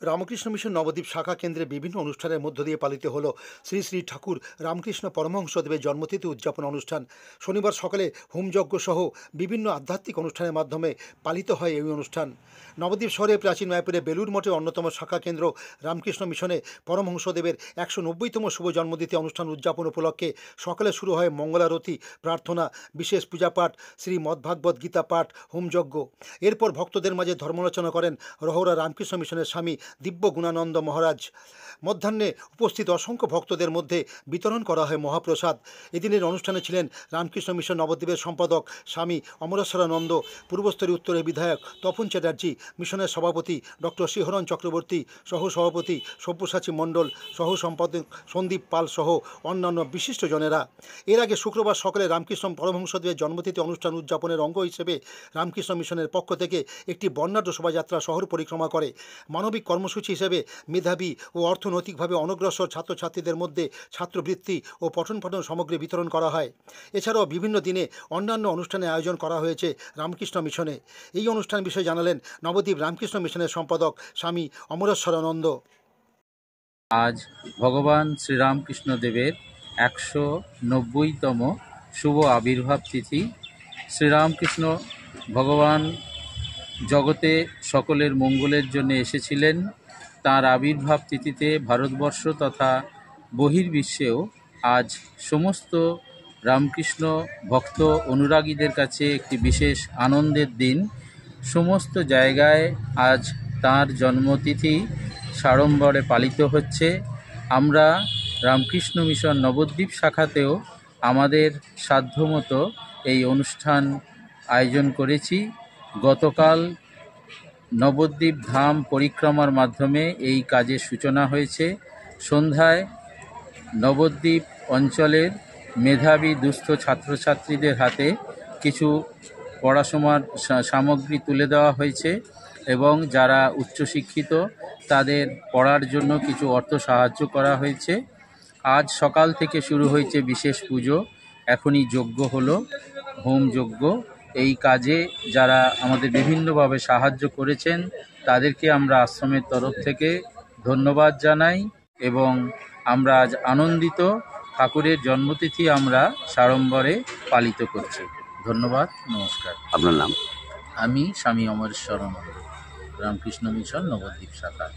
Ramakrishna mission Nabadwip শাখা কেন্দ্রে বিভিন্ন অনুষ্ঠানের মধ্য দিয়ে পালিত হলো শ্রী শ্রী ঠাকুর রামকৃষ্ণ পরমহংসদেবের জন্মতিথি উদযাপন অনুষ্ঠান। শনিবার সকালে হোমযজ্ঞ সহ বিভিন্ন আধ্যাত্মিক অনুষ্ঠানের মাধ্যমে পালিত হয় এই অনুষ্ঠান। নবদ্বীপ শহরে প্রাচীন মায়াপুরে বেলুর মঠের অন্যতম শাখা কেন্দ্র রামকৃষ্ণ মিশনে পরমহংসদেবের 190তম শুভ জন্মতিথি অনুষ্ঠান উদযাপন উপলক্ষে সকালে শুরু হয় মঙ্গলারতি, প্রার্থনা, বিশেষ পূজাপাঠ, শ্রী মদ্ভাগবত গীতা পাঠ, হোমযজ্ঞ। এরপর ভক্তদের মাঝে ধর্মালোচনা করেন রহরা রামকৃষ্ণ মিশনের স্বামী দিব্য গুণানন্দ মহারাজ। মধ্যাহ্নে উপস্থিত অসংখ্য ভক্তদের মধ্যে বিতরণ করা হয় মহাপ্রসাদ। এদিনের অনুষ্ঠানে ছিলেন রামকৃষ্ণ মিশন নবদ্বীপের সম্পাদক স্বামী অমরেশ্বরানন্দ, পূর্বস্তরী উত্তরের বিধায়ক তপন চ্যাটার্জি, মিশনের সভাপতি ডক্টর শিহরণ চক্রবর্তী, সহসভাপতি সব্যসাচী মণ্ডল, সহ সম্পাদক সন্দীপ পাল সহ অন্যান্য বিশিষ্টজনেরা। এর আগে শুক্রবার সকালে রামকৃষ্ণ পরমহংসদেবের জন্মতিথি অনুষ্ঠান উদযাপনের অঙ্গ হিসেবে রামকৃষ্ণ মিশনের পক্ষ থেকে একটি বর্ণাঢ্য শোভাযাত্রা শহর পরিক্রমা করে। মানবিক কর্মসূচি হিসেবে মেধাবী ও অর্থনৈতিকভাবে অনগ্রসর ছাত্রছাত্রীদের মধ্যে ছাত্রবৃত্তি ও পঠন পাঠন সামগ্রী বিতরণ করা হয়। এছাড়াও বিভিন্ন দিনে অন্যান্য অনুষ্ঠানের আয়োজন করা হয়েছে রামকৃষ্ণ মিশনে। এই অনুষ্ঠান বিষয়ে জানালেন নবদ্বীপ রামকৃষ্ণ মিশনের সম্পাদক স্বামী অমরেশ্বরানন্দ। আজ ভগবান শ্রীরামকৃষ্ণ দেবের 190তম শুভ আবির্ভাব তিথি। শ্রীরামকৃষ্ণ ভগবান জগতে সকলের মঙ্গলের জন্য এসেছিলেন। তাঁর আবির্ভাব তিথিতে ভারতবর্ষ তথা বহির্বিশ্বেও আজ সমস্ত রামকৃষ্ণ ভক্ত অনুরাগীদের কাছে একটি বিশেষ আনন্দের দিন। সমস্ত জায়গায় আজ তাঁর জন্মতিথি সাড়ম্বরে পালিত হচ্ছে। আমরা রামকৃষ্ণ মিশন নবদ্বীপ শাখাতেও আমাদের সাধ্যমতো এই অনুষ্ঠান আয়োজন করেছি। গতকাল নবদ্বীপ ধাম পরিক্রমার মাধ্যমে এই কাজের সূচনা হয়েছে। সন্ধ্যায় নবদ্বীপ অঞ্চলের মেধাবী দুস্থ ছাত্রছাত্রীদের হাতে কিছু পড়াশোনার সামগ্রী তুলে দেওয়া হয়েছে এবং যারা উচ্চশিক্ষিত তাদের পড়ার জন্য কিছু অর্থ সাহায্য করা হয়েছে। আজ সকাল থেকে শুরু হয়েছে বিশেষ পুজো, এখনই যজ্ঞ হলো, হোমযজ্ঞ। এই কাজে যারা আমাদের বিভিন্নভাবে সাহায্য করেছেন তাদেরকে আমরা আশ্রমের তরফ থেকে ধন্যবাদ জানাই এবং আমরা আজ আনন্দিত। ঠাকুরের জন্মতিথি আমরা সাড়ম্বরে পালিত করছি। ধন্যবাদ, নমস্কার। আপনার নাম? আমি স্বামী অমরেশ্বরানন্দ, রামকৃষ্ণ মিশন নবদ্বীপ শাখা।